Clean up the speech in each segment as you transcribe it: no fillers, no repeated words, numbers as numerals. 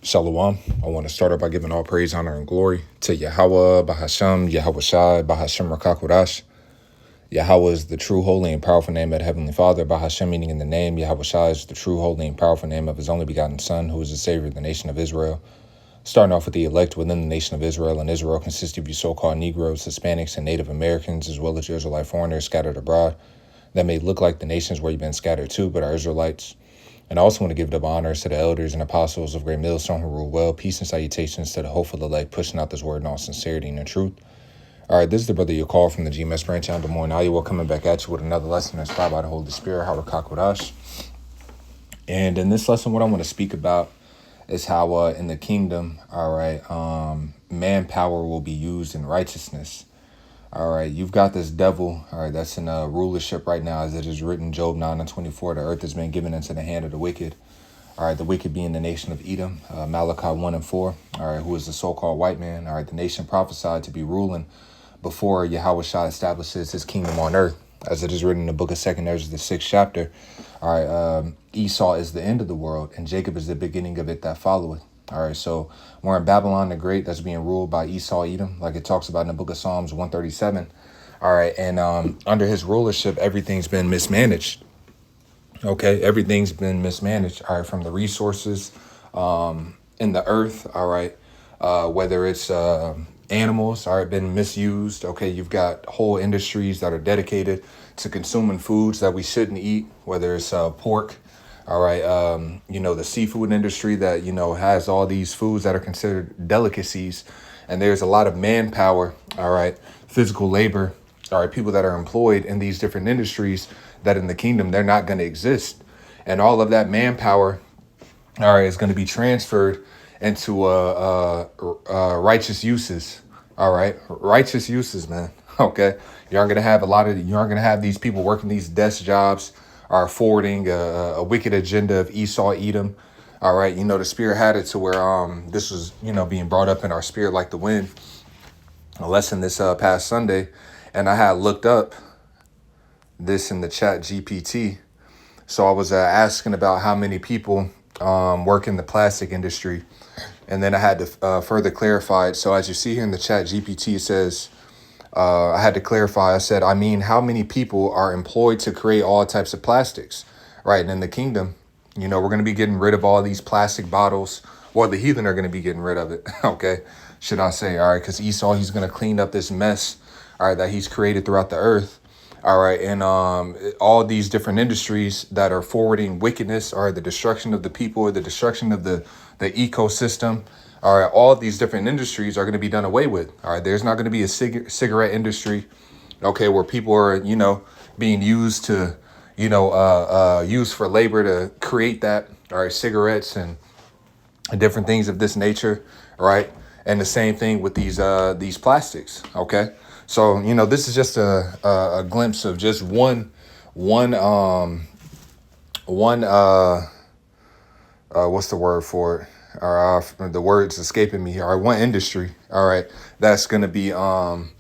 Shalom. I want to start out by giving all praise, honor, and glory to Yahweh, Bahasham, Yahweh Shai, Bahasham Rakakwadash. Yahweh is the true, holy, and powerful name of the Heavenly Father. Bahasham meaning in the name. Yahweh Shai is the true, holy, and powerful name of his only begotten Son, who is the Savior of the nation of Israel. Starting off with the elect within the nation of Israel, and Israel consists of you so-called Negroes, Hispanics, and Native Americans, as well as your Israelite foreigners scattered abroad that may look like the nations where you've been scattered to, but are Israelites. And I also want to give double honors to the elders and apostles of Great Millstone who rule well. Peace and salutations to the hopeful elect pushing out this word in all sincerity and in truth. All right, this is the brother you call from the GMS branch out Des Moines, Iowa, coming back at you with another lesson inspired by the Holy Spirit, Harakak. And in this lesson, what I want to speak about is how in the kingdom, all right, manpower will be used in righteousness. All right, you've got this devil, all right, that's in rulership right now, as it is written, Job 9:24, the earth has been given into the hand of the wicked. All right, the wicked being the nation of Edom, Malachi 1:4, all right, who is the so-called white man. All right, the nation prophesied to be ruling before Yahweh Shai establishes his kingdom on earth, as it is written in the book of 2 Ezra, the 6th chapter. All right, Esau is the end of the world, and Jacob is the beginning of it that followeth. All right, so we're in Babylon the Great that's being ruled by Esau, Edom, like it talks about in the book of Psalms 137. All right, and under his rulership, everything's been mismanaged. Okay, everything's been mismanaged. All right, from the resources in the earth. All right, whether it's animals, all right, been misused. Okay, you've got whole industries that are dedicated to consuming foods that we shouldn't eat, whether it's pork. All right, the seafood industry that, has all these foods that are considered delicacies. And there's a lot of manpower, all right, physical labor, all right, people that are employed in these different industries that in the kingdom, they're not going to exist. And all of that manpower, all right, is going to be transferred into righteous uses. All right, righteous uses, man. Okay, you aren't going to have these people working these desk jobs, are forwarding a wicked agenda of Esau, Edom. All right, the Spirit had it to where this was, being brought up in our spirit like the wind. A lesson this past Sunday, and I had looked up this in the chat GPT. So I was asking about how many people work in the plastic industry, and then I had to further clarify it. So as you see here in the chat GPT, it says, I had to clarify. I said, how many people are employed to create all types of plastics, right? And in the kingdom, we're going to be getting rid of all these plastic bottles. Well, the heathen are going to be getting rid of it. Okay, should I say? All right, because Esau, he's going to clean up this mess, all right, that he's created throughout the earth. All right, and all these different industries that are forwarding wickedness, or the destruction of the people, or the destruction of the ecosystem. All right, all of these different industries are going to be done away with. All right, there's not going to be a cigarette industry, okay, where people are, being used to, used for labor to create that. All right, cigarettes and different things of this nature. All right, and the same thing with these plastics. Okay, so this is just a glimpse of just one what's the word for it? The word's escaping me here. All right, one industry, all right, that's going to be done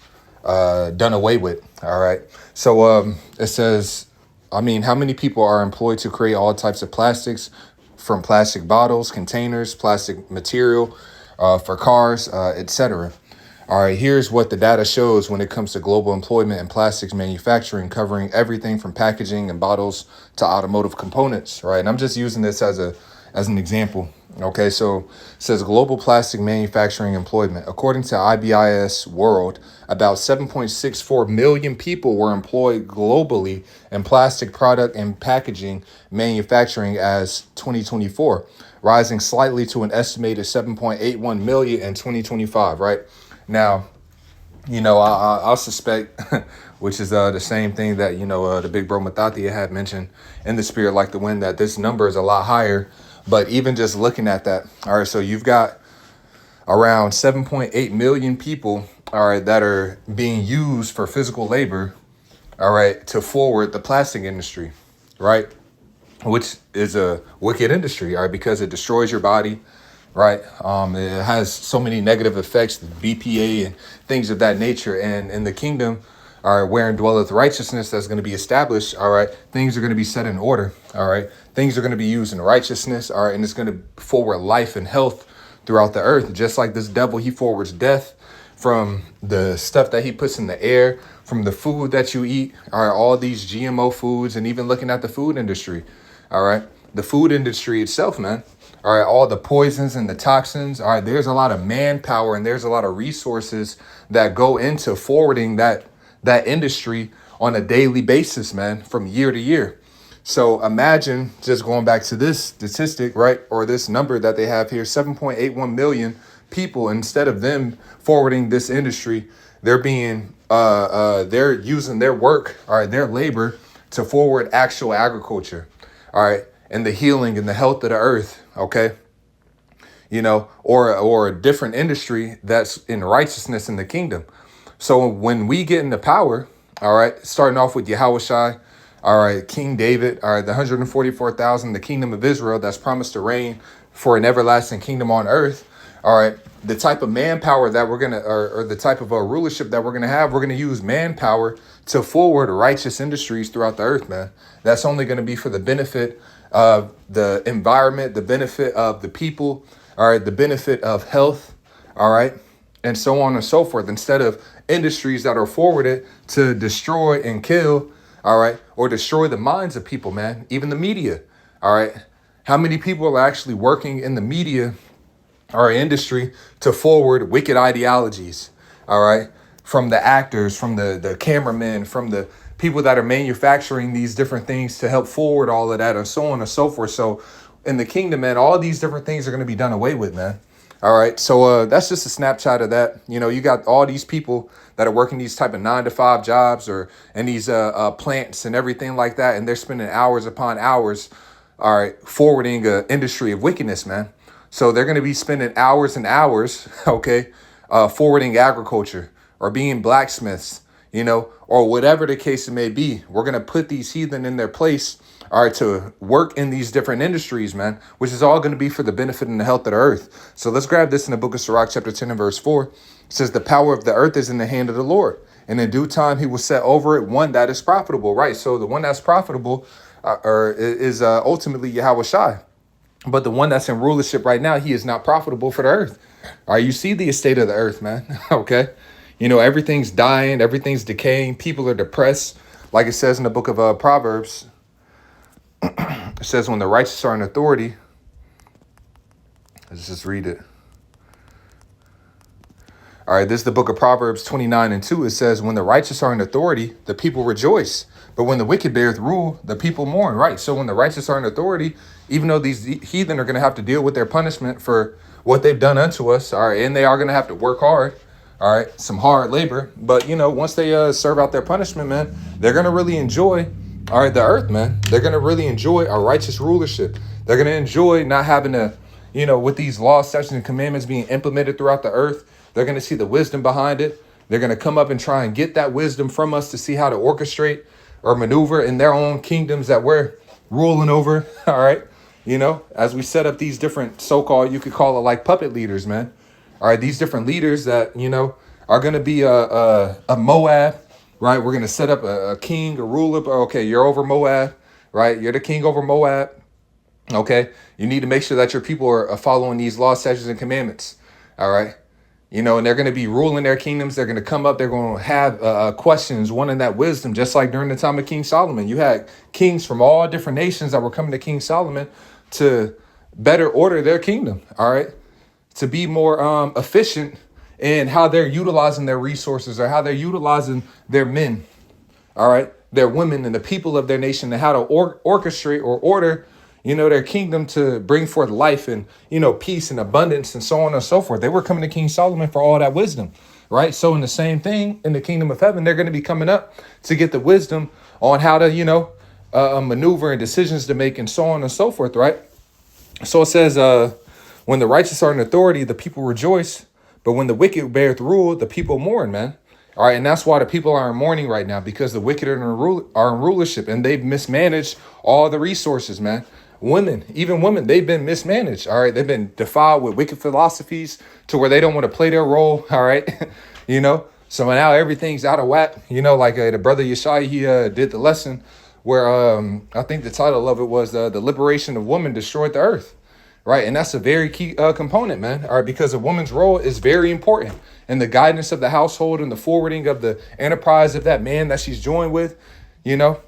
away with. All right, so it says, how many people are employed to create all types of plastics, from plastic bottles, containers, plastic material for cars, etc. All right, here's what the data shows when it comes to global employment in plastics manufacturing, covering everything from packaging and bottles to automotive components. Right, and I'm just using this as an example. Okay, so it says global plastic manufacturing employment. According to IBIS World, about 7.64 million people were employed globally in plastic product and packaging manufacturing as 2024, rising slightly to an estimated 7.81 million in 2025, right? Now, I'll suspect, which is the same thing that, the big bro Mathathia had mentioned in the spirit like the wind, that this number is a lot higher. But even just looking at that, all right, so you've got around 7.8 million people, all right, that are being used for physical labor, all right, to forward the plastic industry, right, which is a wicked industry, all right, because it destroys your body, right? It has so many negative effects, BPA and things of that nature. And in the kingdom, all right, wherein dwelleth righteousness, that's going to be established. All right, things are going to be set in order. All right, things are going to be used in righteousness. All right, and it's going to forward life and health. throughout the earth. Just like this devil, he forwards death from the stuff that he puts in the air, from the food that you eat, all right, all these GMO foods, and even looking at the food industry, all right, the food industry itself, man, all right, all the poisons and the toxins, all right, there's a lot of manpower and there's a lot of resources that go into forwarding that industry on a daily basis, man, from year to year. So imagine just going back to this statistic, right, or this number that they have here, 7.81 million people. Instead of them forwarding this industry, they're being they're using their work, all right, their labor to forward actual agriculture, all right, and the healing and the health of the earth, okay, or a different industry that's in righteousness in the kingdom. So when we get into power, all right, starting off with Yahushua, all right, King David, all right, the 144,000, the kingdom of Israel that's promised to reign for an everlasting kingdom on earth. All right, the type of manpower that we're going to, or the type of rulership that we're going to have, we're going to use manpower to forward righteous industries throughout the earth, man. That's only going to be for the benefit of the environment, the benefit of the people, all right, the benefit of health, all right, and so on and so forth, instead of industries that are forwarded to destroy and kill, all right, or destroy the minds of people, man, even the media, all right. How many people are actually working in the media or industry to forward wicked ideologies, all right, from the actors, from the cameramen, from the people that are manufacturing these different things to help forward all of that, and so on and so forth. So in the kingdom, man, all these different things are going to be done away with, man. All right, so that's just a snapshot of that. You got all these people that are working these type of 9-to-5 jobs or in these plants and everything like that, and they're spending hours upon hours, all right, forwarding an industry of wickedness, man. So they're going to be spending hours and hours, okay, forwarding agriculture or being blacksmiths, or whatever the case it may be. We're going to put these heathen in their place, all right, to work in these different industries, man, which is all going to be for the benefit and the health of the earth. So let's grab this in the book of Sirach, chapter 10 and verse 4. It says, the power of the earth is in the hand of the Lord, and in due time he will set over it one that is profitable, right? So the one that's profitable is ultimately Yahushua. But the one that's in rulership right now, he is not profitable for the earth. All right, you see the estate of the earth, man, okay? Everything's dying, everything's decaying, people are depressed. Like it says in the book of Proverbs, it says when the righteous are in authority, let's just read it. All right, this is the book of Proverbs 29 and 2. It says, when the righteous are in authority, the people rejoice. But when the wicked beareth rule, the people mourn, right? So when the righteous are in authority, even though these heathen are going to have to deal with their punishment for what they've done unto us, all right, and they are going to have to work hard, all right, some hard labor. But, once they serve out their punishment, man, they're going to really enjoy, all right, the earth, man. They're going to really enjoy a righteous rulership. They're going to enjoy not having to, with these laws, statutes, and commandments being implemented throughout the earth. They're going to see the wisdom behind it. They're going to come up and try and get that wisdom from us to see how to orchestrate or maneuver in their own kingdoms that we're ruling over. All right. As we set up these different so-called, you could call it like puppet leaders, man. All right. These different leaders that, are going to be a Moab, right? We're going to set up a king, a ruler. Okay. You're over Moab, right? You're the king over Moab. Okay. You need to make sure that your people are following these laws, statutes, and commandments. All right. And they're going to be ruling their kingdoms. They're going to come up. They're going to have questions, wanting that wisdom, just like during the time of King Solomon. You had kings from all different nations that were coming to King Solomon to better order their kingdom, all right, to be more efficient in how they're utilizing their resources or how they're utilizing their men, all right, their women and the people of their nation, and how to orchestrate or order their kingdom to bring forth life and, peace and abundance and so on and so forth. They were coming to King Solomon for all that wisdom, right? So in the same thing in the kingdom of heaven, they're going to be coming up to get the wisdom on how to, maneuver and decisions to make and so on and so forth, right? So it says, when the righteous are in authority, the people rejoice. But when the wicked beareth rule, the people mourn, man. All right, and that's why the people are in mourning right now, because the wicked are in rulership and they've mismanaged all the resources, man. Women, even women, they've been mismanaged. All right. They've been defiled with wicked philosophies to where they don't want to play their role. All right. So now everything's out of whack. Like the brother Yeshai, he did the lesson where I think the title of it was the liberation of women destroyed the earth. right? And that's a very key component, man. All right, because a woman's role is very important in the guidance of the household and the forwarding of the enterprise of that man that she's joined with, you know,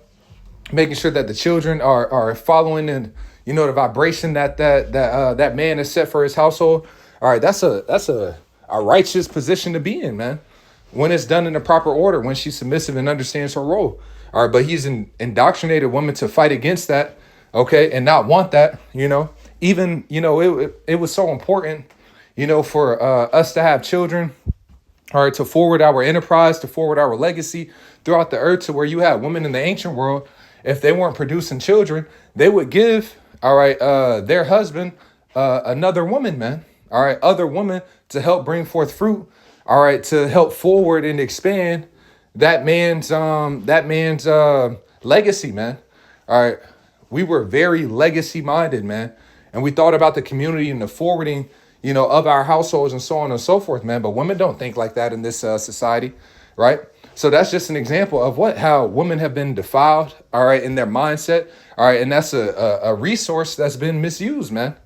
making sure that the children are following and, you know, the vibration that man has set for his household. All right, that's a righteous position to be in, man, when it's done in the proper order, when she's submissive and understands her role. All right, but he's indoctrinated women to fight against that, okay, and not want that, you know. Even, you know, it was so important, you know, for us to have children, all right, to forward our enterprise, to forward our legacy throughout the earth, to where you had women in the ancient world, if they weren't producing children, they would give, all right, their husband another woman, man, all right, other women to help bring forth fruit, all right, to help forward and expand that man's legacy, man. All right, we were very legacy minded, man, and we thought about the community and the forwarding, you know, of our households and so on and so forth, man. But women don't think like that in this society, right? So that's just an example of how women have been defiled, all right, in their mindset, all right, and that's a resource that's been misused, man.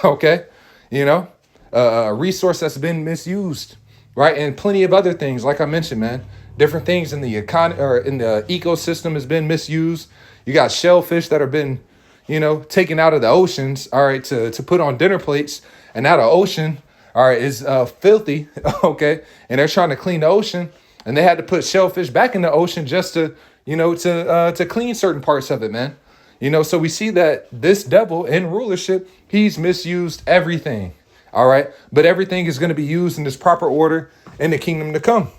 Okay, you know, a resource that's been misused, right, and plenty of other things, like I mentioned, man. Different things in the in the ecosystem has been misused. You got shellfish that have been, you know, taken out of the oceans, all right, to put on dinner plates, and now the ocean, all right, is filthy, okay, and they're trying to clean the ocean, and they had to put shellfish back in the ocean just to, you know, to clean certain parts of it, man. You know, so we see that this devil in rulership, he's misused everything, all right, but everything is going to be used in this proper order in the kingdom to come,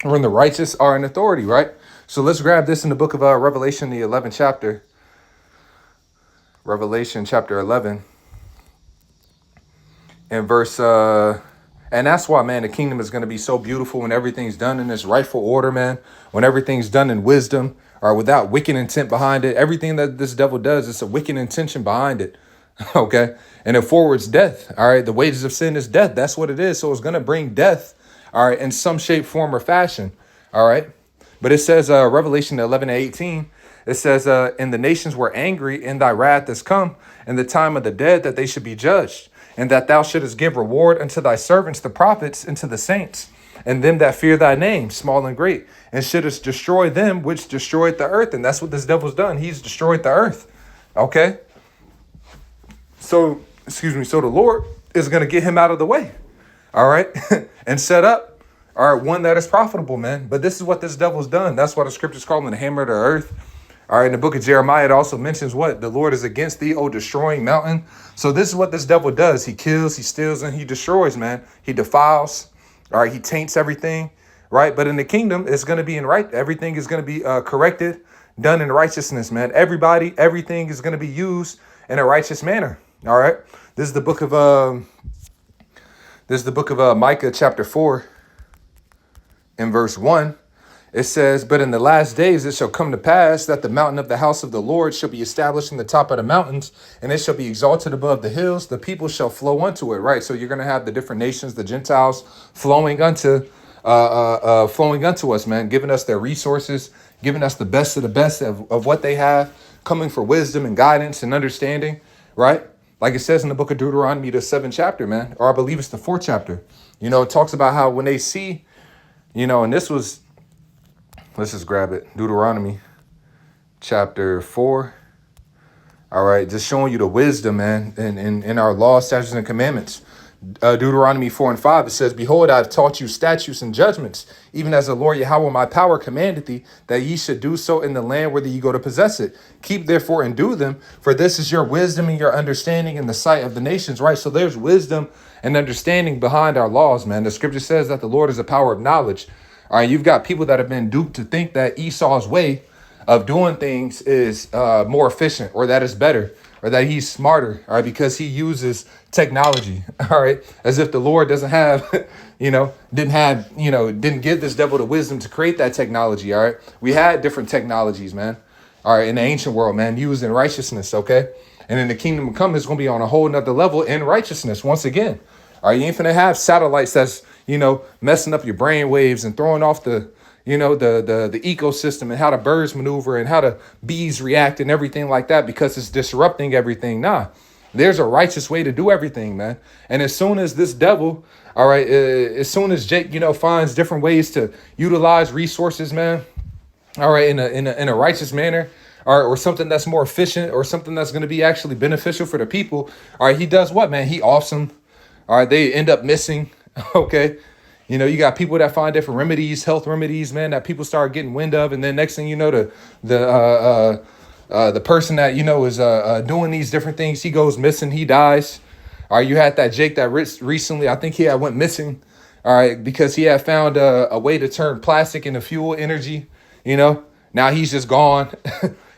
when the righteous are in authority, right? So let's grab this in the book of Revelation, the 11th chapter. Revelation chapter 11 and verse, and that's why, man, the kingdom is going to be so beautiful when everything's done in its rightful order, man, when everything's done in wisdom or without wicked intent behind it. Everything that this devil does, it's a wicked intention behind it. Okay. And it forwards death. All right. The wages of sin is death. That's what it is. So it's going to bring death, all right, in some shape, form, or fashion. All right. But it says, Revelation 11:18, it says, and the nations were angry in thy wrath is come, in the time of the dead, that they should be judged, and that thou shouldest give reward unto thy servants, the prophets, and to the saints, and them that fear thy name, small and great, and shouldest destroy them which destroyed the earth. And that's what this devil's done. He's destroyed the earth. Okay. So, so the Lord is going to get him out of the way. All right. And set up, all right, one that is profitable, man. But this is what this devil's done. That's why the scriptures call him the hammer of the earth. All right. In the book of Jeremiah, it also mentions what? The Lord is against thee, O destroying mountain. So this is what this devil does. He kills, he steals, and he destroys, man. He defiles. All right. He taints everything. Right. But in the kingdom, it's going to be in right. Everything is going to be corrected, done in righteousness, man. Everything is going to be used in a righteous manner. All right. This is the book of Micah chapter 4 in verse 1. It says, but in the last days it shall come to pass that the mountain of the house of the Lord shall be established in the top of the mountains, and it shall be exalted above the hills. The people shall flow unto it. Right. So you're going to have the different nations, the Gentiles, flowing unto us, man, giving us their resources, giving us the best of the best of what they have, coming for wisdom and guidance and understanding. Right. Like it says in the book of Deuteronomy, the 7th chapter, man, or I believe it's the 4th chapter. You know, it talks about how when they see, you know, and this was, let's just grab it. Deuteronomy chapter 4. All right. Just showing you the wisdom, man, in our laws, statutes, and commandments. Deuteronomy 4:5, it says, behold, I have taught you statutes and judgments, even as the Lord Yahweh my power commanded thee, that ye should do so in the land whither ye go to possess it. Keep therefore and do them, for this is your wisdom and your understanding in the sight of the nations. Right. So there's wisdom and understanding behind our laws, man. The scripture says that the Lord is a power of knowledge. All right. You've got people that have been duped to think that Esau's way of doing things is more efficient, or that is better, or that he's smarter, all right, because he uses technology, all right, as if the Lord doesn't have, didn't give this devil the wisdom to create that technology, all right. We had different technologies, man, all right, in the ancient world, man, used in righteousness, okay, and in the kingdom to come, it's going to be on a whole nother level in righteousness once again, all right. You ain't finna have satellites that's, messing up your brain waves and throwing off the ecosystem and how the birds maneuver and how the bees react and everything like that because it's disrupting everything. Nah, There's a righteous way to do everything, man. And as soon as this devil, all right, as soon as Jake, finds different ways to utilize resources, man, all right, in a righteous manner, or something that's more efficient, or something that's going to be actually beneficial for the people, all right, he does what, man? He offs them. All right, they end up missing. Okay. You got people that find different remedies, health remedies, man, that people start getting wind of, and then next thing you know, the person that is doing these different things, he goes missing, he dies. All right, you had that Jake that recently, I think he had went missing. All right, because he had found a way to turn plastic into fuel energy. Now he's just gone.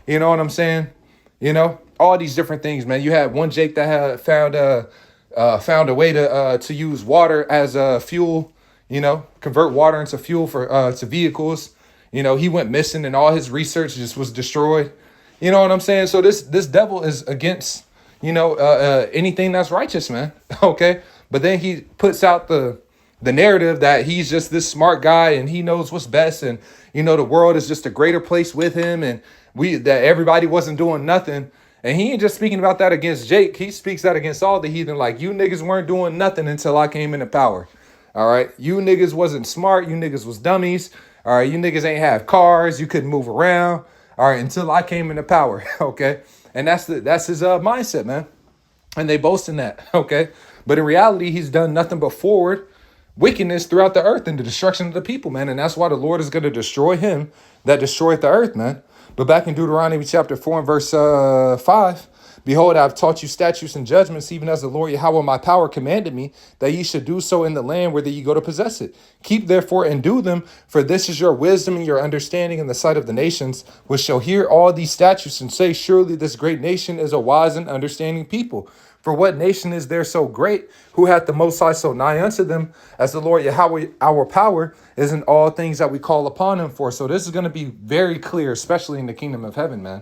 You know what I'm saying? All these different things, man. You had one Jake that had found a way to use water as a fuel. Convert water into fuel for to vehicles. He went missing, and all his research just was destroyed. You know what I'm saying? So this devil is against anything that's righteous, man. Okay, but then he puts out the narrative that he's just this smart guy and he knows what's best, and the world is just a greater place with him, and that everybody wasn't doing nothing. And he ain't just speaking about that against Jake. He speaks that against all the heathen. Like, you niggas weren't doing nothing until I came into power. All right. You niggas wasn't smart. You niggas was dummies. All right. You niggas ain't have cars. You couldn't move around. All right. Until I came into power. Okay. And that's his mindset, man. And they boast in that. Okay. But in reality, he's done nothing but forward wickedness throughout the earth and the destruction of the people, man. And that's why the Lord is going to destroy him that destroyed the earth, man. But back in Deuteronomy chapter 4 and verse 5, behold, I have taught you statutes and judgments, even as the Lord Yahweh my power commanded me, that ye should do so in the land where ye go to possess it. Keep therefore and do them, for this is your wisdom and your understanding in the sight of the nations, which shall hear all these statutes and say, surely this great nation is a wise and understanding people. For what nation is there so great, who hath the Most High so nigh unto them, as the Lord Yahweh our power is in all things that we call upon him for? So this is going to be very clear, especially in the kingdom of heaven, man.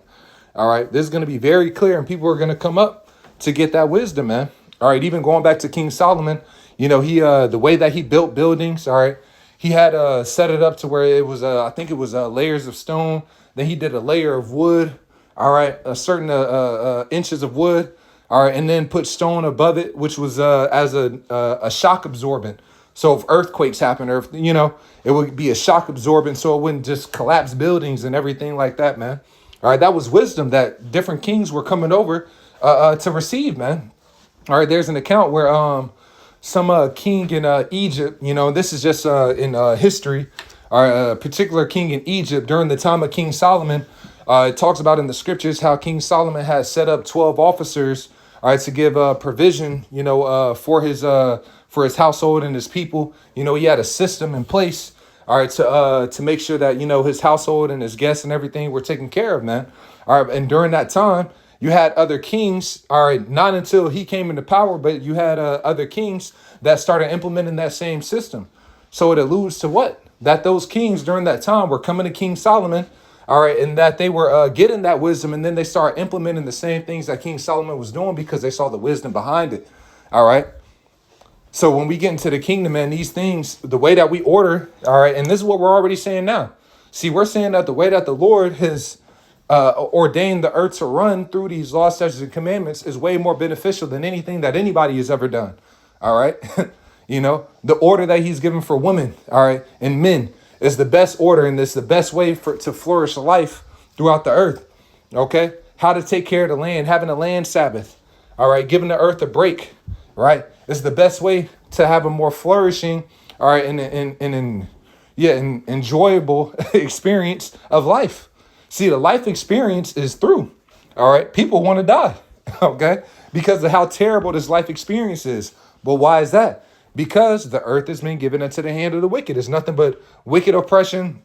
All right, this is going to be very clear, and people are going to come up to get that wisdom, man. All right, even going back to King Solomon, he the way that he built buildings, all right, he had set it up to where it was, I think it was layers of stone. Then he did a layer of wood, all right, a certain inches of wood. All right, and then put stone above it, which was as a shock absorbent. So if earthquakes happen, or if, it would be a shock absorbent, so it wouldn't just collapse buildings and everything like that, man. All right, that was wisdom that different kings were coming over to receive, man. All right, there's an account where some king in Egypt, this is just in history, or a particular king in Egypt during the time of King Solomon. It talks about in the scriptures how King Solomon has set up 12 officers, all right, to give provision, for his household and his people. He had a system in place, all right, to make sure that his household and his guests and everything were taken care of, man. All right, and during that time, you had other kings, all right, not until he came into power, but you had other kings that started implementing that same system. So it alludes to what? That those kings during that time were coming to King Solomon. All right, and that they were getting that wisdom, and then they start implementing the same things that King Solomon was doing because they saw the wisdom behind it. All right. So when we get into the kingdom, man, these things, the way that we order, all right, and this is what we're already saying now. See, we're saying that the way that the Lord has ordained the earth to run through these laws, statutes, and commandments is way more beneficial than anything that anybody has ever done. All right. The order that he's given for women, all right, and men, is the best order, and it's the best way to flourish life throughout the earth. Okay, how to take care of the land, having a land Sabbath. All right, giving the earth a break. Right, it's the best way to have a more flourishing, all right, and enjoyable experience of life. See, the life experience is through. All right, people want to die. Okay, because of how terrible this life experience is. But why is that? Because the earth has been given into the hand of the wicked. It's nothing but wicked oppression,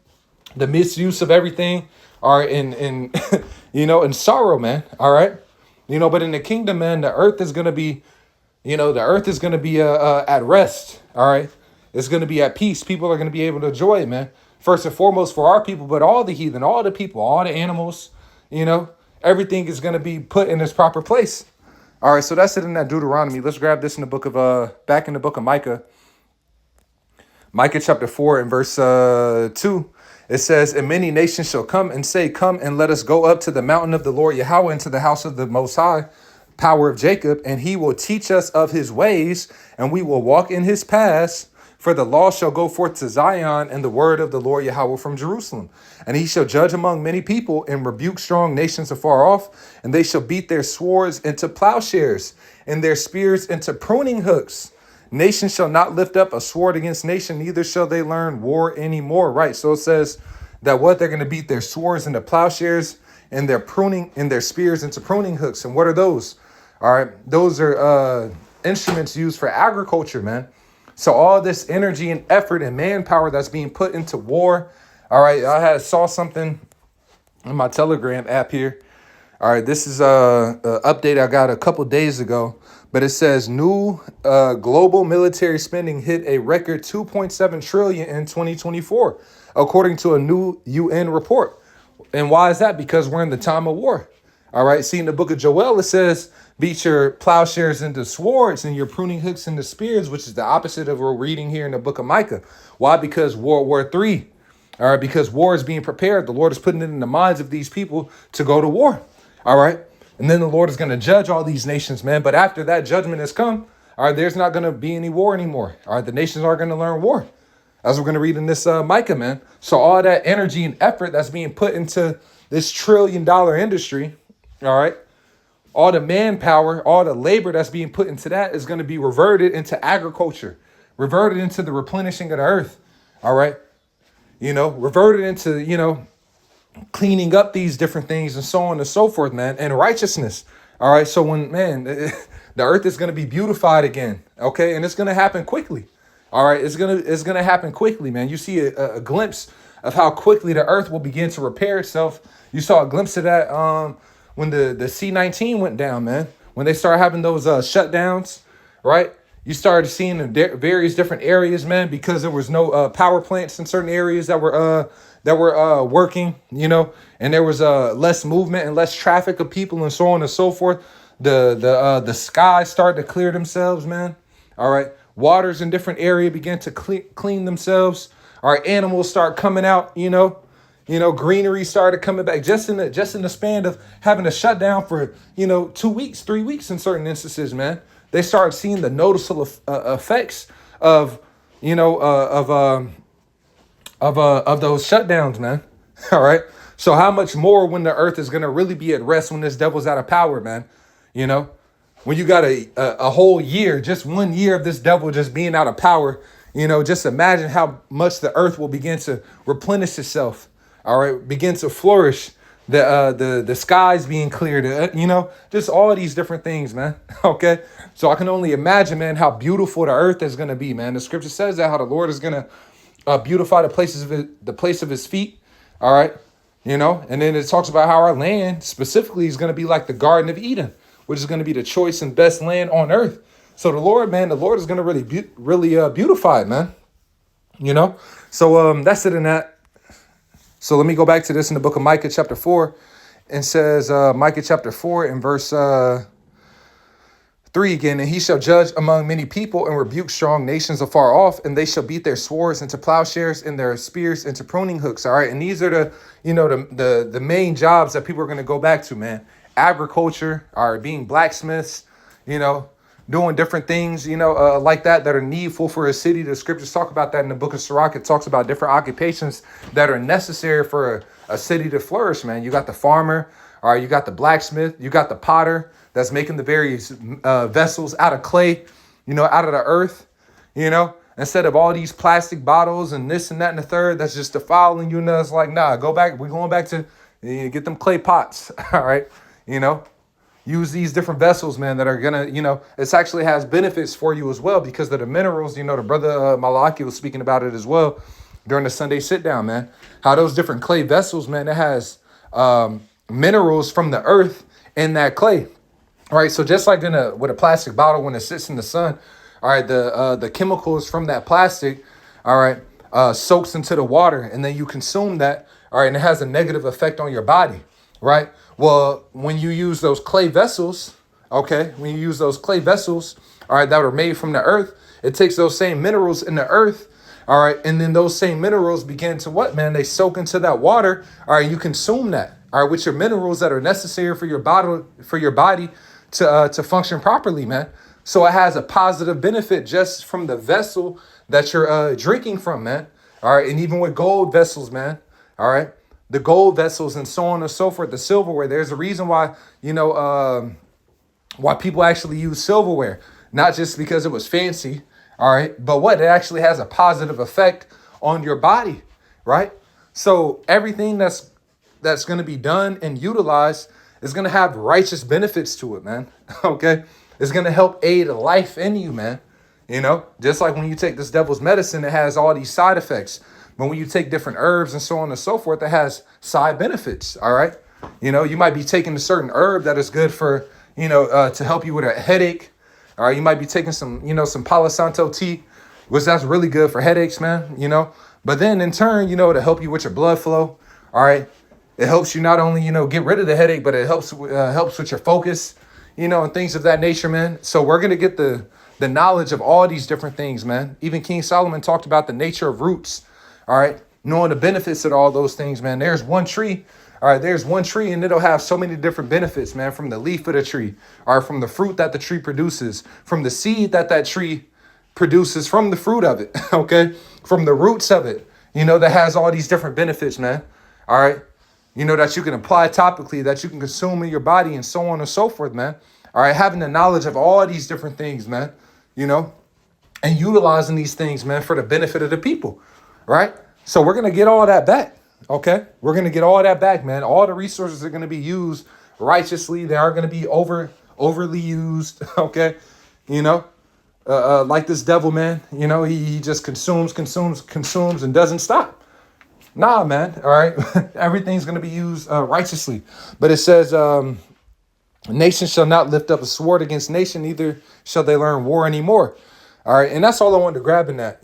the misuse of everything, are in sorrow, man. All right. But in the kingdom, man, the earth is going to be, at rest. All right. It's going to be at peace. People are going to be able to enjoy it, man. First and foremost for our people, but all the heathen, all the people, all the animals, everything is going to be put in its proper place. All right, so that's it in that Deuteronomy. Let's grab this in the book of back in the book of Micah. Micah chapter 4 and verse 2. It says, and many nations shall come and say, come and let us go up to the mountain of the Lord Yahweh, into the house of the Most High, power of Jacob, and he will teach us of his ways, and we will walk in his paths. For the law shall go forth to Zion, and the word of the Lord Yahweh from Jerusalem. And he shall judge among many people, and rebuke strong nations afar off, and they shall beat their swords into plowshares, and their spears into pruning hooks. Nation shall not lift up a sword against nation, neither shall they learn war anymore. Right. So it says that what they're going to beat their swords into plowshares, and their spears into pruning hooks. And what are those? All right, those are instruments used for agriculture, man. So all this energy and effort and manpower that's being put into war. All right, I saw something in my Telegram app here. All right, this is a update I got a couple days ago, but it says new global military spending hit a record 2.7 trillion in 2024, according to a new UN report. And why is that? Because we're in the time of war. All right. See, in the book of Joel, it says, beat your plowshares into swords and your pruning hooks into spears, which is the opposite of what we're reading here in the book of Micah. Why? Because World War III. All right. Because war is being prepared. The Lord is putting it in the minds of these people to go to war. All right. And then the Lord is going to judge all these nations, man. But after that judgment has come, all right, there's not going to be any war anymore. All right. The nations are going to learn war. As we're going to read in this Micah, man. So all that energy and effort that's being put into this $1 trillion industry, all right, all the manpower, all the labor that's being put into that is going to be reverted into agriculture, reverted into the replenishing of the earth, all right, reverted into, cleaning up these different things and so on and so forth, man, and righteousness, all right. So when, man, the earth is going to be beautified again, okay, and it's going to happen quickly. All right, it's gonna happen quickly, man. You see a glimpse of how quickly the earth will begin to repair itself. You saw a glimpse of that when the C-19 went down, man. When they started having those shutdowns, right? You started seeing in various different areas, man, because there was no power plants in certain areas that were working, and there was less movement and less traffic of people and so on and so forth. The skies started to clear themselves, man. All right. Waters in different area began to clean themselves. Our animals start coming out, greenery started coming back just in the span of having a shutdown for, 2 weeks, 3 weeks in certain instances, man. They started seeing the noticeable effects of those shutdowns, man. All right. So how much more when the earth is going to really be at rest when this devil's out of power, man, When you got a whole year, just 1 year of this devil just being out of power, just imagine how much the earth will begin to replenish itself. All right, begin to flourish. The skies being cleared, just all of these different things, man. Okay, so I can only imagine, man, how beautiful the earth is going to be, man. The scripture says that how the Lord is going to beautify the place of his feet. All right, and then it talks about how our land specifically is going to be like the Garden of Eden, which is going to be the choice and best land on earth. So the Lord is going to really beautify it, man. So that's it in that. So let me go back to this in the book of Micah chapter 4. It says, Micah chapter 4 and verse 3 again, and he shall judge among many people and rebuke strong nations afar off, and they shall beat their swords into plowshares and their spears into pruning hooks. All right. And these are the main jobs that people are going to go back to, man. Agriculture, or being blacksmiths, doing different things, like that are needful for a city. The scriptures talk about that in the book of Sirach. It talks about different occupations that are necessary for a city to flourish, man. You got the farmer, all right, you got the blacksmith, you got the potter that's making the various vessels out of clay, out of the earth, instead of all these plastic bottles and this and that and the third, that's just defiling you. It's like, nah, go back. We're going back to get them clay pots, all right, Use these different vessels, man, that are gonna, it actually has benefits for you as well because of the minerals. The brother Malaki was speaking about it as well during the Sunday sit down, man. How those different clay vessels, man, it has minerals from the earth in that clay. All right, so just like with a plastic bottle when it sits in the sun, all right, the chemicals from that plastic, all right, soaks into the water, and then you consume that, all right, and it has a negative effect on your body, right? Well, when you use those clay vessels, all right, that are made from the earth, it takes those same minerals in the earth, all right, and then those same minerals begin to what, man? They soak into that water, all right, you consume that, all right, with your minerals that are necessary for your body to function properly, man. So it has a positive benefit just from the vessel that you're drinking from, man. All right, and even with gold vessels, man. All right, the gold vessels and so on and so forth, the silverware. There's a reason why why people actually use silverware, not just because it was fancy, all right, but what it actually has a positive effect on your body, right? So everything that's going to be done and utilized is going to have righteous benefits to it, man. Okay, it's going to help aid life in you, man. Just like when you take this devil's medicine, it has all these side effects. But when you take different herbs and so on and so forth, it has side benefits. All right. You might be taking a certain herb that is good for, to help you with a headache. All right. You might be taking some Palo Santo tea, which that's really good for headaches, man. But then in turn, to help you with your blood flow. All right. It helps you not only, get rid of the headache, but it helps with your focus, and things of that nature, man. So we're going to get the knowledge of all these different things, man. Even King Solomon talked about the nature of roots. All right. Knowing the benefits of all those things, man. There's one tree. All right. There's one tree and it'll have so many different benefits, man, from the leaf of the tree, or from the fruit that the tree produces, from the seed that tree produces, from the fruit of it. Okay. From the roots of it, that has all these different benefits, man. All right. That you can apply topically, that you can consume in your body and so on and so forth, man. All right. Having the knowledge of all these different things, man, and utilizing these things, man, for the benefit of the people. Right. So we're going to get all that back. OK, we're going to get all that back, man. All the resources are going to be used righteously. They aren't going to be overly used. OK, like this devil, man, he just consumes and doesn't stop. Nah, man. All right. Everything's going to be used righteously. But it says nation shall not lift up a sword against nation, neither shall they learn war anymore. All right. And that's all I wanted to grab in that,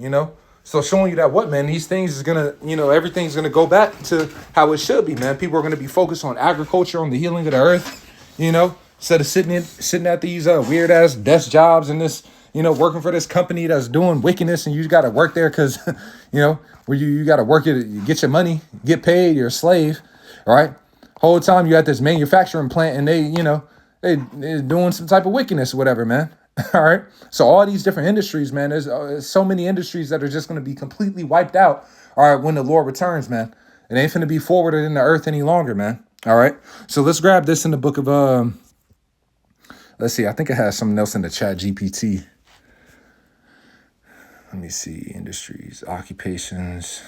So showing you that man, these things is going to, everything's going to go back to how it should be, man. People are going to be focused on agriculture, on the healing of the earth, instead of sitting at these weird ass desk jobs and this, working for this company that's doing wickedness, and you got to work there because, where you got to work it, you get your money, get paid, you're a slave, all right? Whole time you at this manufacturing plant and they're doing some type of wickedness or whatever, man. All right. So all these different industries, man, there's so many industries that are just going to be completely wiped out. All right. When the Lord returns, man, it ain't going to be forwarded in the earth any longer, man. All right. So let's grab this in the book of, let's see. I think it has something else in the chat GPT. Let me see. Industries, occupations.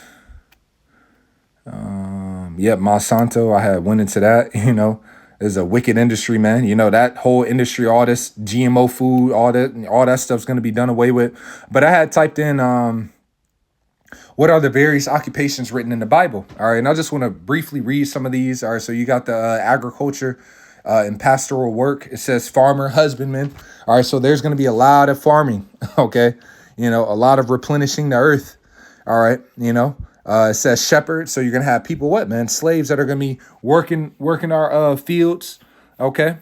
Monsanto. I went into that, is a wicked industry, man. That whole industry, all this GMO food, all that stuff's going to be done away with. But I had typed in, what are the various occupations written in the Bible? All right. And I just want to briefly read some of these. All right. So you got the agriculture and pastoral work. It says farmer, husbandman. All right. So there's going to be a lot of farming. Okay. A lot of replenishing the earth. All right. It says shepherd. So you're going to have people, slaves that are going to be working our fields. Okay.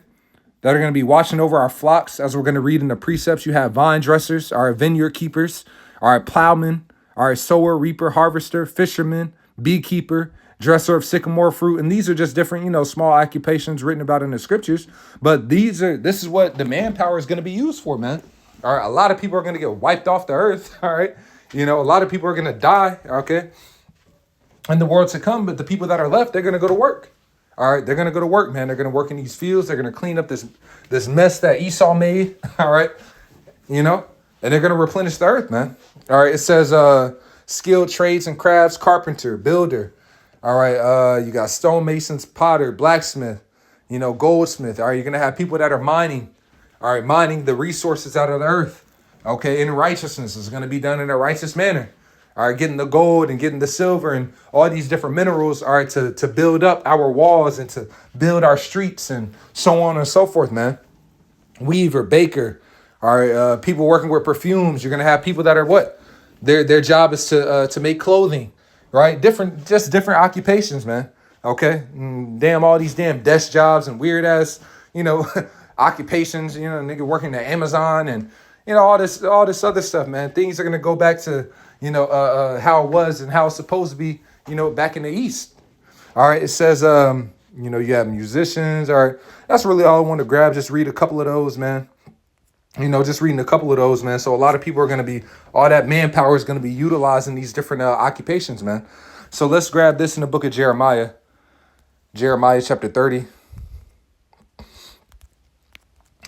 That are going to be watching over our flocks. As we're going to read in the precepts, you have vine dressers, our vineyard keepers, our plowmen, our sower, reaper, harvester, fisherman, beekeeper, dresser of sycamore fruit. And these are just different, small occupations written about in the scriptures. But this is what the manpower is going to be used for, man. All right. A lot of people are going to get wiped off the earth. All right. A lot of people are going to die. Okay. In the world to come, but the people that are left, they're going to go to work. All right, they're going to go to work, man. They're going to work in these fields. They're going to clean up this mess that Esau made. All right, and they're going to replenish the earth, man. All right, it says skilled trades and crafts, carpenter, builder. All right, you got stonemasons, potter, blacksmith, goldsmith. All right, you're going to have people that are mining. All right, mining the resources out of the earth. Okay, in righteousness is going to be done in a righteous manner. All right, getting the gold and getting the silver and all these different minerals, all right, to build up our walls and to build our streets and so on and so forth, man. Weaver, baker, all right, people working with perfumes. You're going to have people that are what? Their job is to make clothing, right? Different occupations, man. Okay, damn, all these damn desk jobs and weird ass, occupations, nigga working at Amazon and, all this other stuff, man. Things are going to go back to, how it was and how it's supposed to be, back in the East. All right. It says, You know, you have musicians. All right, that's really all I want to grab. Just read a couple of those, man. You know, just reading a couple of those, man. So a lot of people are going to be, all that manpower is going to be utilizing these different occupations, man. So let's grab this in the book of Jeremiah. Jeremiah chapter 30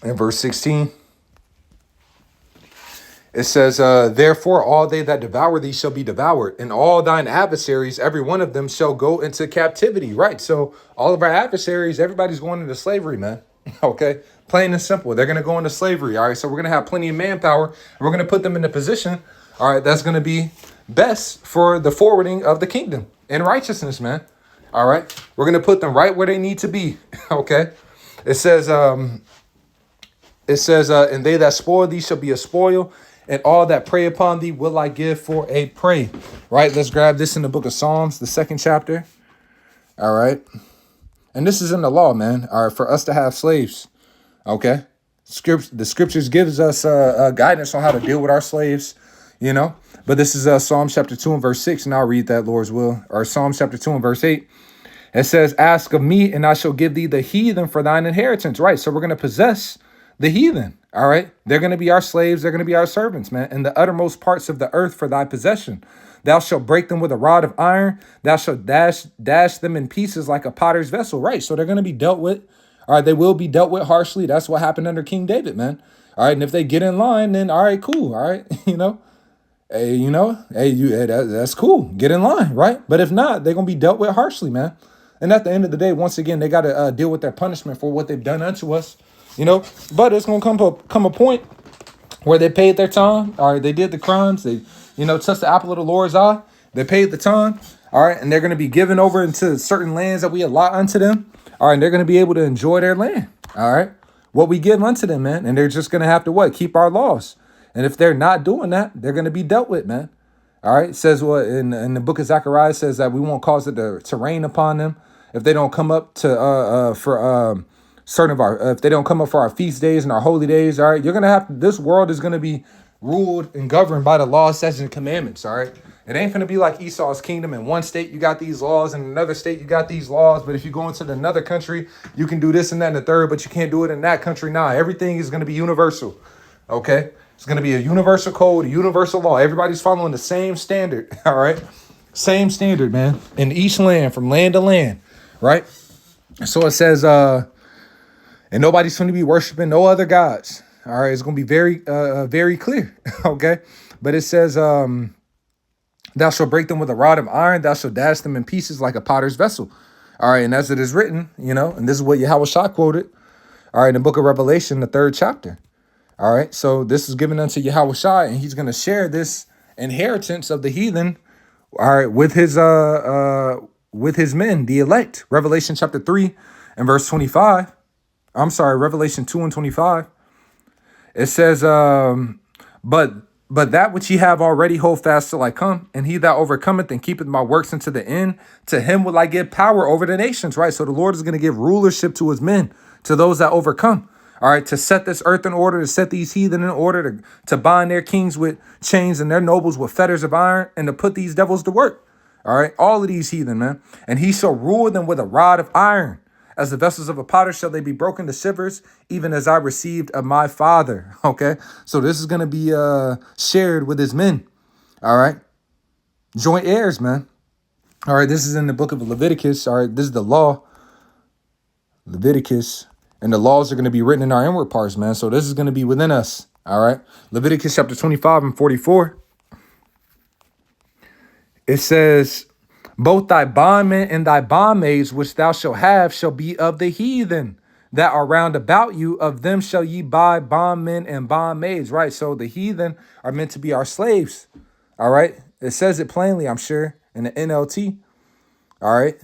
and verse 16. It says, therefore, all they that devour thee shall be devoured, and all thine adversaries, every one of them, shall go into captivity. Right. So all of our adversaries, everybody's going into slavery, man. Okay. Plain and simple. They're going to go into slavery. All right. So we're going to have plenty of manpower. We're going to put them in a position. All right. That's going to be best for the forwarding of the kingdom and righteousness, man. All right. We're going to put them right where they need to be. Okay. It says, and they that spoil thee shall be a spoil, and all that prey upon thee will I give for a prey. Right? Let's grab this in the book of Psalms, the 2nd chapter. All right. And this is in the law, man. All right. For us to have slaves. Okay. The scriptures gives us guidance on how to deal with our slaves, you know. But this is Psalm chapter 2 and verse 6. And I'll read that, Lord's will. Or Psalm chapter 2 and verse 8. It says, ask of me, and I shall give thee the heathen for thine inheritance. Right. So we're going to possess the heathen. All right. They're going to be our slaves. They're going to be our servants, man. And the uttermost parts of the earth for thy possession. Thou shalt break them with a rod of iron. Thou shalt dash them in pieces like a potter's vessel. Right. So they're going to be dealt with. All right. They will be dealt with harshly. That's what happened under King David, man. All right. And if they get in line, then all right, cool. All right. That's cool. Get in line. Right. But if not, they're going to be dealt with harshly, man. And at the end of the day, once again, they got to deal with their punishment for what they've done unto us. You know, but it's going to come a point where they paid their time. All right. They did the crimes. They, touched the apple of the Lord's eye. They paid the time. All right. And they're going to be given over into certain lands that we allot unto them. All right. And they're going to be able to enjoy their land. All right. What we give unto them, man. And they're just going to have to keep our laws. And if they're not doing that, they're going to be dealt with, man. All right. It says in the book of Zechariah says that we won't cause it to rain upon them if they don't come up to certain of our, if they don't come up for our feast days and our holy days. All right. You're going to this world is going to be ruled and governed by the laws, statutes, and commandments. All right. It ain't going to be like Esau's kingdom. In one state, you got these laws. In another state, you got these laws. But if you go into another country, you can do this and that and the third, but you can't do it in that country. Nah, everything is going to be universal. Okay. It's going to be a universal code, a universal law. Everybody's following the same standard. All right. Same standard, man. In each land, from land to land. Right. So it says, and nobody's going to be worshiping no other gods. All right. It's going to be very, very clear. Okay. But it says, thou shalt break them with a rod of iron. Thou shalt dash them in pieces like a potter's vessel. All right. And as it is written, and this is what Yahushua quoted. All right. In the book of Revelation, the 3rd chapter. All right. So this is given unto Yahushua, and he's going to share this inheritance of the heathen. All right. With his men, the elect. Revelation chapter 3 and verse 25. I'm sorry, Revelation 2 and 25. It says, but that which ye have already hold fast till I come, and he that overcometh and keepeth my works unto the end, to him will I give power over the nations. Right. So the Lord is going to give rulership to his men, to those that overcome. All right. To set this earth in order, to set these heathen in order, to bind their kings with chains and their nobles with fetters of iron, and to put these devils to work. All right. All of these heathen, man. And he shall rule them with a rod of iron. As the vessels of a potter shall they be broken to shivers, even as I received of my Father. Okay. So this is going to be shared with his men. All right. Joint heirs, man. All right. This is in the book of Leviticus. All right. This is the law. Leviticus. And the laws are going to be written in our inward parts, man. So this is going to be within us. All right. Leviticus chapter 25 and 44. It says, both thy bondmen and thy bondmaids which thou shalt have shall be of the heathen that are round about you. Of them shall ye buy bondmen and bondmaids. Right. So the heathen are meant to be our slaves. All right. It says it plainly, I'm sure, in the NLT. All right.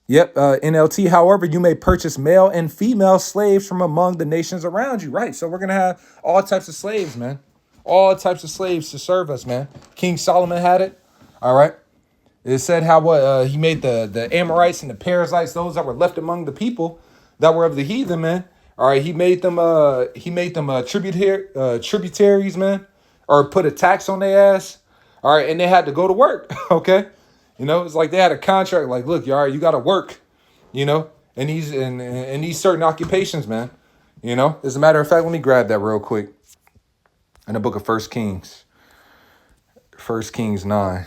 NLT. However, you may purchase male and female slaves from among the nations around you. Right. So we're going to have all types of slaves, man. All types of slaves to serve us, man. King Solomon had it. All right. It said how he made the Amorites and the Perizzites, those that were left among the people that were of the heathen, man. All right. He made them tributaries, man, or put a tax on their ass. All right. And they had to go to work. Okay. You know, it's like they had a contract. Like, look, you got to work. You know, and these certain occupations, man. You know, as a matter of fact, let me grab that real quick. In the book of First Kings 9.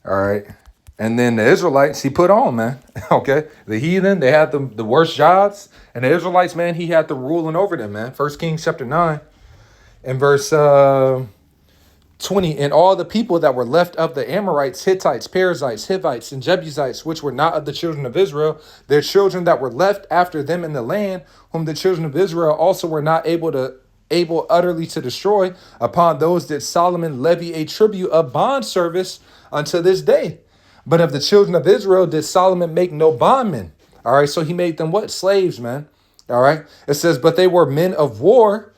All right. And then the Israelites, he put on, man. Okay. The heathen, they had the worst jobs. And the Israelites, man, he had the ruling over them, man. First Kings chapter 9 and verse 20. And all the people that were left of the Amorites, Hittites, Perizzites, Hivites, and Jebusites, which were not of the children of Israel, their children that were left after them in the land, whom the children of Israel also were not able utterly to destroy, upon those did Solomon levy a tribute of bond service unto this day. But of the children of Israel did Solomon make no bondmen. All right, so he made them what? Slaves, man. All right. It says, but they were men of war,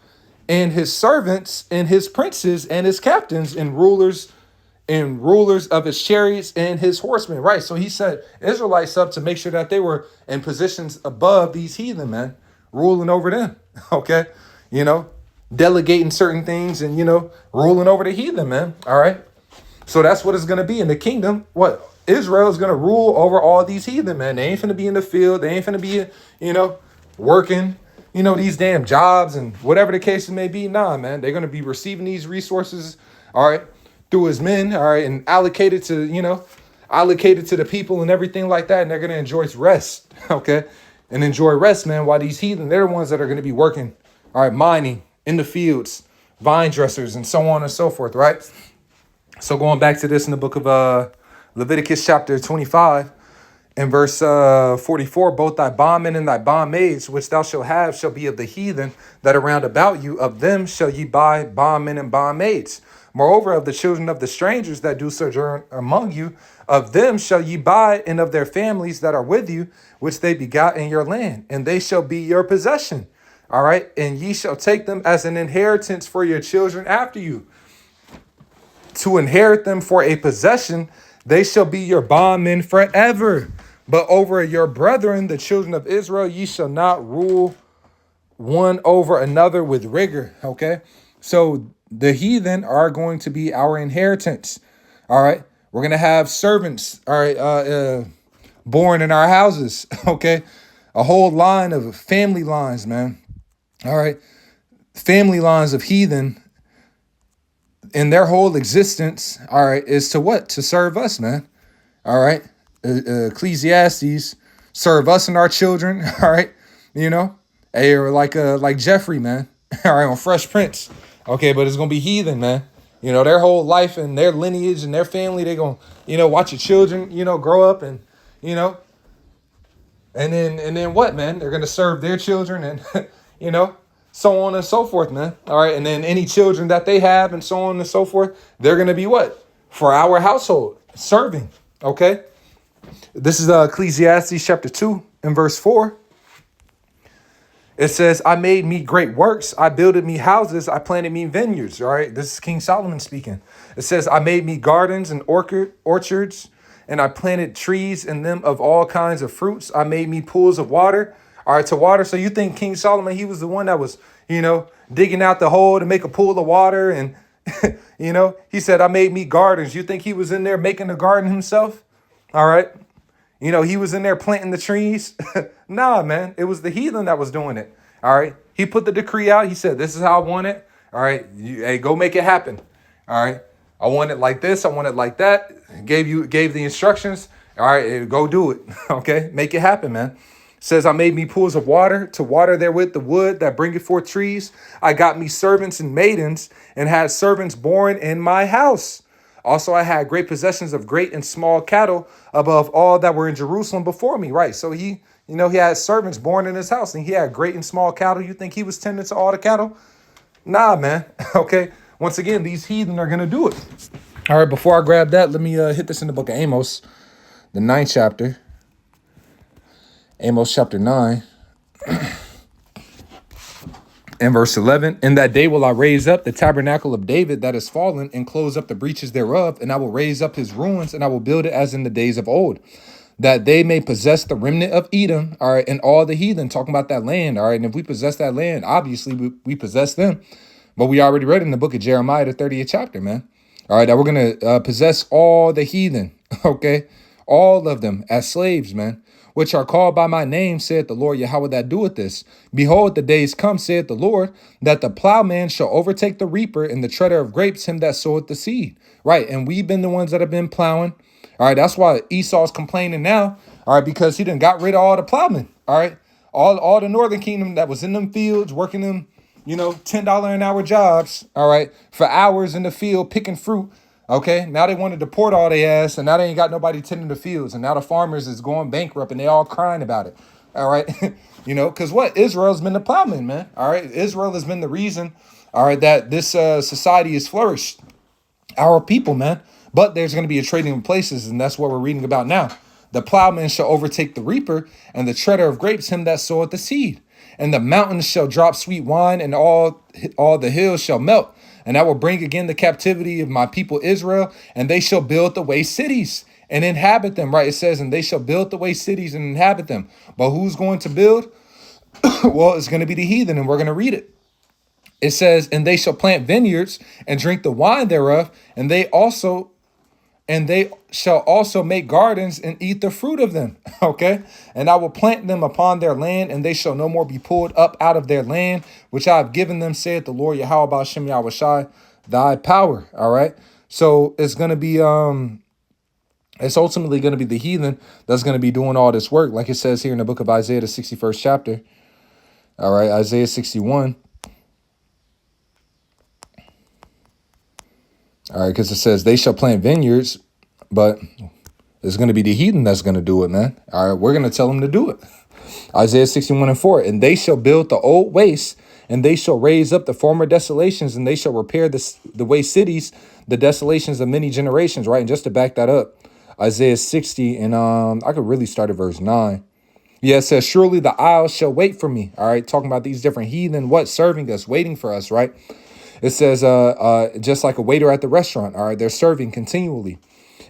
and his servants, and his princes, and his captains, and rulers of his chariots and his horsemen. Right. So he set Israelites up to make sure that they were in positions above these heathen, man, ruling over them. Okay. You know, delegating certain things and, you know, ruling over the heathen, man. All right. So that's what it's going to be in the kingdom. What? Israel is going to rule over all these heathen, man. They ain't finna be in the field. They ain't finna be, you know, working, you know, these damn jobs and whatever the case may be. Nah, man. They're going to be receiving these resources, all right, through his men, all right, and allocated to the people and everything like that. And they're going to enjoy rest, okay, and enjoy rest, man, while these heathen, they're the ones that are going to be working, all right, mining in the fields, vine dressers, and so on and so forth, right? So going back to this in the book of Leviticus chapter 25 and verse 44, both thy bondmen and thy bondmaids, which thou shalt have, shall be of the heathen that are round about you. Of them shall ye buy bondmen and bondmaids. Moreover, of the children of the strangers that do sojourn among you, of them shall ye buy, and of their families that are with you, which they begot in your land, and they shall be your possession. All right, and ye shall take them as an inheritance for your children after you, to inherit them for a possession. They shall be your bondmen forever. But over your brethren, the children of Israel, ye shall not rule one over another with rigor. Okay, so the heathen are going to be our inheritance. All right, we're gonna have servants. All right, born in our houses. Okay, a whole line of family lines, man. All right, family lines of heathen. And their whole existence, all right, is to what? To serve us, man. All right. Ecclesiastes, serve us and our children. All right. You know, or like Jeffrey, man. All right, on Fresh Prince. Okay, but it's gonna be heathen, man. You know, their whole life and their lineage and their family, they're gonna, you know, watch your children, you know, grow up and, you know, and then what, man? They're gonna serve their children and you know, so on and so forth, man. All right. And then any children that they have and so on and so forth, they're going to be what? For our household, serving. Okay. This is Ecclesiastes chapter 2 and verse 4. It says, I made me great works. I builded me houses. I planted me vineyards. All right. This is King Solomon speaking. It says, I made me gardens and orchards, and I planted trees in them of all kinds of fruits. I made me pools of water. All right, to water. So you think King Solomon, he was the one that was, you know, digging out the hole to make a pool of water. And, you know, he said, I made me gardens. You think he was in there making a garden himself? All right. You know, he was in there planting the trees. Nah, man, it was the heathen that was doing it. All right. He put the decree out. He said, this is how I want it. All right. Hey, go make it happen. All right. I want it like this. I want it like that. Gave the instructions. All right. Go do it. Okay. Make it happen, man. Says, I made me pools of water to water therewith the wood that bringeth forth trees. I got me servants and maidens, and had servants born in my house. Also, I had great possessions of great and small cattle above all that were in Jerusalem before me. Right. So he had servants born in his house, and he had great and small cattle. You think he was tending to all the cattle? Nah, man. Okay. Once again, these heathen are going to do it. All right. Before I grab that, let me hit this in the book of Amos, the 9th chapter. Amos chapter 9 and verse 11. In that day will I raise up the tabernacle of David that is fallen, and close up the breaches thereof, and I will raise up his ruins, and I will build it as in the days of old, that they may possess the remnant of Edom, all right, and all the heathen, talking about that land, all right. And if we possess that land, obviously we possess them. But we already read in the book of Jeremiah, the 30th chapter, man. All right, that we're going to possess all the heathen, okay? All of them as slaves, man, which are called by my name, saith the Lord Yahweh that doeth this. Behold, the days come, saith the Lord, that the plowman shall overtake the reaper and the treader of grapes, him that soweth the seed. Right, and we've been the ones that have been plowing. All right, that's why Esau's complaining now, all right, because he done got rid of all the plowmen, all right? All the northern kingdom that was in them fields, working them, $10 an hour jobs, all right, for hours in the field picking fruit. Okay, now they want to deport all their ass, and now they ain't got nobody tending the fields, and now the farmers is going bankrupt, and they all crying about it. All right, because what Israel's been the plowman, man. All right, Israel has been the reason, all right, that this society has flourished. Our people, man. But there's going to be a trading of places, and that's what we're reading about now. The plowman shall overtake the reaper, and the treader of grapes him that soweth the seed. And the mountains shall drop sweet wine, and all the hills shall melt. And I will bring again the captivity of my people Israel, and they shall build the waste cities and inhabit them. Right, it says, and they shall build the waste cities and inhabit them. But who's going to build? Well, it's going to be the heathen, and we're going to read it. It says, and they shall plant vineyards and drink the wine thereof, and they shall also make gardens and eat the fruit of them. Okay. And I will plant them upon their land, and they shall no more be pulled up out of their land, which I have given them, saith the Lord Yahweh Ba'ashem Yahweh Shai, thy power. All right. So it's going to be, it's ultimately going to be the heathen that's going to be doing all this work. Like it says here in the book of Isaiah, the 61st chapter. All right. Isaiah 61. All right, because it says they shall plant vineyards, but it's going to be the heathen that's going to do it, man. All right, we're going to tell them to do it. Isaiah 61:4, and they shall build the old waste, and they shall raise up the former desolations, and they shall repair the waste cities, the desolations of many generations, right? And just to back that up, Isaiah 60, and I could really start at verse 9. Yeah, it says, surely the isles shall wait for me. All right, talking about these different heathen, serving us, waiting for us, right? It says, just like a waiter at the restaurant, all right, they're serving continually.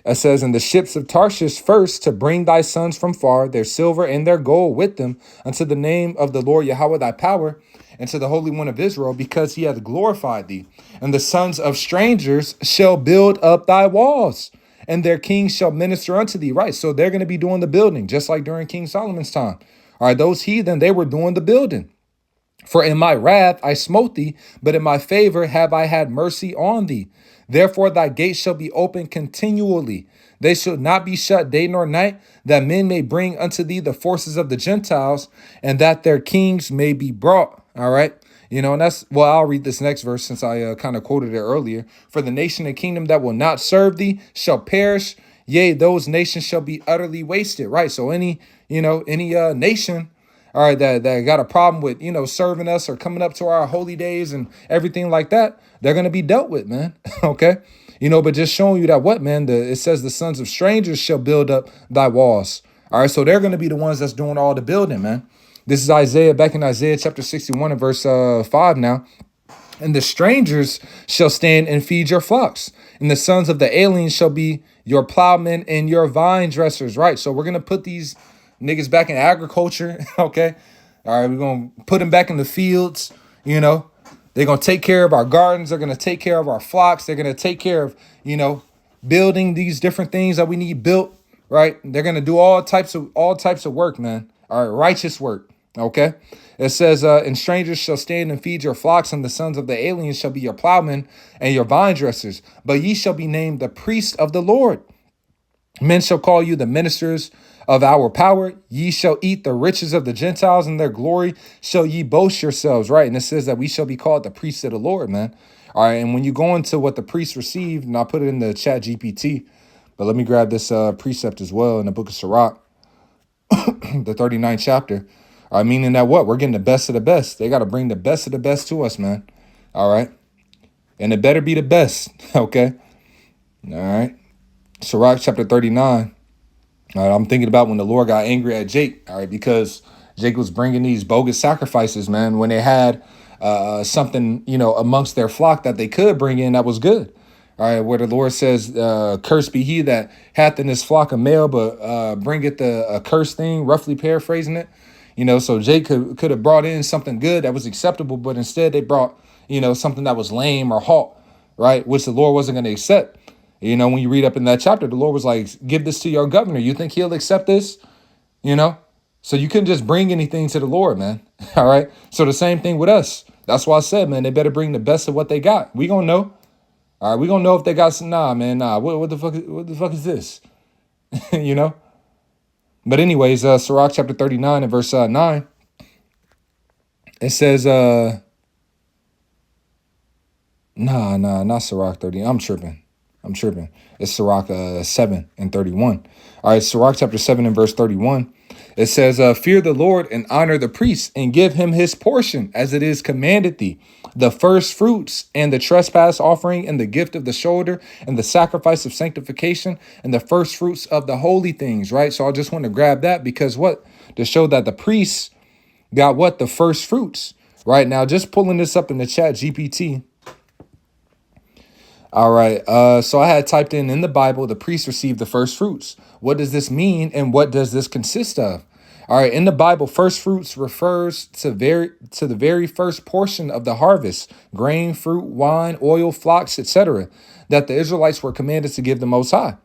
It says, and the ships of Tarshish first to bring thy sons from far, their silver and their gold with them, unto the name of the Lord Yahweh thy power, and to the Holy One of Israel, because he hath glorified thee. And the sons of strangers shall build up thy walls, and their kings shall minister unto thee. Right, so they're going to be doing the building, just like during King Solomon's time. All right, those heathen, they were doing the building. For in my wrath I smote thee, but in my favor have I had mercy on thee. Therefore thy gates shall be open continually. They shall not be shut day nor night, that men may bring unto thee the forces of the Gentiles, and that their kings may be brought. All right. And that's, well, I'll read this next verse since I kind of quoted it earlier. For the nation and kingdom that will not serve thee shall perish. Yea, those nations shall be utterly wasted. Right. So any nation, all right, that got a problem with, serving us or coming up to our holy days and everything like that, they're going to be dealt with, man. Okay. But just showing you that it says the sons of strangers shall build up thy walls. All right. So they're going to be the ones that's doing all the building, man. This is Isaiah, back in Isaiah chapter 61 and verse 5 now. And the strangers shall stand and feed your flocks, and the sons of the aliens shall be your plowmen and your vine dressers. Right. So we're going to put these niggas back in agriculture, okay? All right, we're going to put them back in the fields, They're going to take care of our gardens. They're going to take care of our flocks. They're going to take care of, building these different things that we need built, right? They're going to do all types of work, man. All right, righteous work, okay? It says, and strangers shall stand and feed your flocks, and the sons of the aliens shall be your plowmen and your vine dressers. But ye shall be named the priests of the Lord. Men shall call you the ministers of our power. Ye shall eat the riches of the Gentiles, and their glory shall ye boast yourselves. Right. And it says that we shall be called the priests of the Lord, man. All right. And when you go into what the priests received, and I'll put it in the chat GPT, but let me grab this precept as well in the book of Sirach, the 39th chapter. All right. Meaning that we're getting the best of the best. They got to bring the best of the best to us, man. All right. And it better be the best. Okay. All right. Sirach chapter 39. All right, I'm thinking about when the Lord got angry at Jake, all right, because Jake was bringing these bogus sacrifices, man, when they had something, amongst their flock that they could bring in that was good. All right, where the Lord says, cursed be he that hath in his flock a male, but bringeth a cursed thing, roughly paraphrasing it. So Jake could have brought in something good that was acceptable, but instead they brought, something that was lame or halt. right? Which the Lord wasn't going to accept. You know, when you read up in that chapter, the Lord was like, give this to your governor. You think he'll accept this? You know? So you couldn't just bring anything to the Lord, man. All right. So the same thing with us. That's why I said, man, they better bring the best of what they got. We gonna know. All right. We gonna know if they got some. Nah, man. Nah. What the fuck is this? You know. But anyways, Sirach chapter 39 and verse 9. It says, not Sirach 30. I'm tripping. It's Sirach 7 and 31. All right. Sirach chapter 7 and verse 31. It says, fear the Lord and honor the priest and give him his portion as it is commanded thee. The first fruits and the trespass offering and the gift of the shoulder and the sacrifice of sanctification and the first fruits of the holy things, right? So I just want to grab that because what? To show that the priests got what? The first fruits, right? Now, just pulling this up in the chat GPT. All right. So I had typed in the Bible, the priests received the first fruits. What does this mean? And what does this consist of? All right. In the Bible, first fruits refers to the very first portion of the harvest, grain, fruit, wine, oil, flocks, etc., that the Israelites were commanded to give the Most High.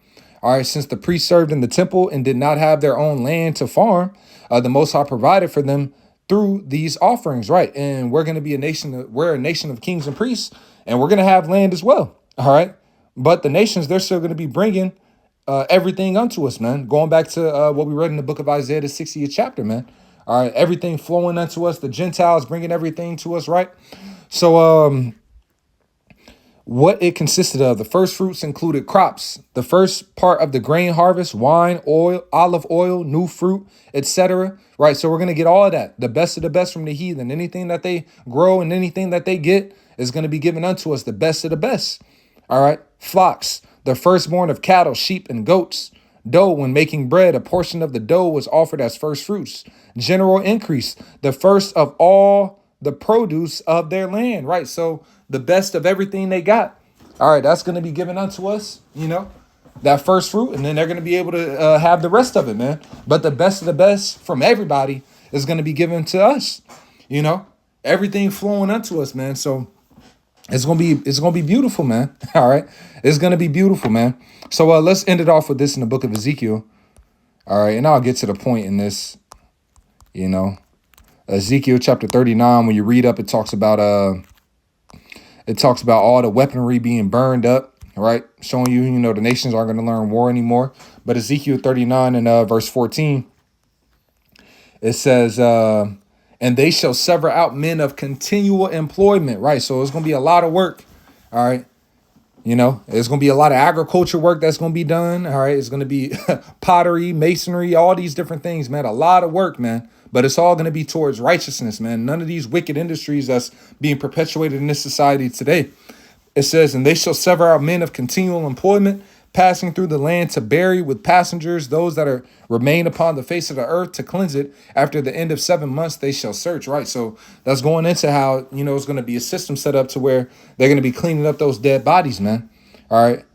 All right. Since the priests served in the temple and did not have their own land to farm, the Most High provided for them through these offerings. Right. And we're going to be we're a nation of kings and priests, and we're going to have land as well. All right. But the nations, they're still going to be bringing everything unto us, man. Going back to what we read in the book of Isaiah, the 60th chapter, man. All right. Everything flowing unto us. The Gentiles bringing everything to us. Right. So what it consisted of, the first fruits included crops, the first part of the grain harvest, wine, oil, olive oil, new fruit, etc. Right. So we're going to get all of that. The best of the best from the heathen. Anything that they grow and anything that they get is going to be given unto us, the best of the best. All right. Flocks, the firstborn of cattle, sheep, and goats. Dough, when making bread, a portion of the dough was offered as first fruits. General increase, the first of all the produce of their land. Right. So the best of everything they got. All right. That's going to be given unto us, you know, that first fruit. And then they're going to be able to have the rest of it, man. But the best of the best from everybody is going to be given to us, you know, everything flowing unto us, man. So it's gonna be beautiful, man. All right, it's gonna be beautiful, man. So let's end it off with this in the book of Ezekiel. All right, and I'll get to the point in this. You know, Ezekiel chapter 39. When you read up, it talks about all the weaponry being burned up. Right, showing you, you know, the nations aren't going to learn war anymore. But Ezekiel 39 and verse 14, it says, and they shall sever out men of continual employment. Right. So it's going to be a lot of work. All right. You know, there's going to be a lot of agriculture work that's going to be done. All right. It's going to be pottery, masonry, all these different things, man. A lot of work, man. But it's all going to be towards righteousness, man. None of these wicked industries that's being perpetuated in this society today. It says, and they shall sever out men of continual employment, passing through the land to bury with passengers those that are remain upon the face of the earth to cleanse it. After the end of 7 months, they shall search. Right. So that's going into how, you know, it's going to be a system set up to where they're going to be cleaning up those dead bodies, man. All right.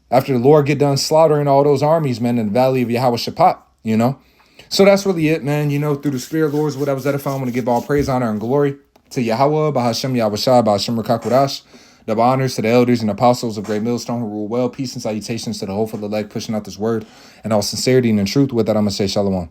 After the Lord get done slaughtering all those armies, man, in the valley of Yahweh Shaphat, you know. So that's really it, man. You know, through the Spirit of the Lord is what I was edifying. I want to give all praise, honor, and glory to Yahweh, Bahashem Yahweh Shai, Bahashem Rakakurash. Double honors to the elders and apostles of Great Millstone who rule well. Peace and salutations to the hopeful elect pushing out this word. And all sincerity and in truth, with that, I'm going to say shalom.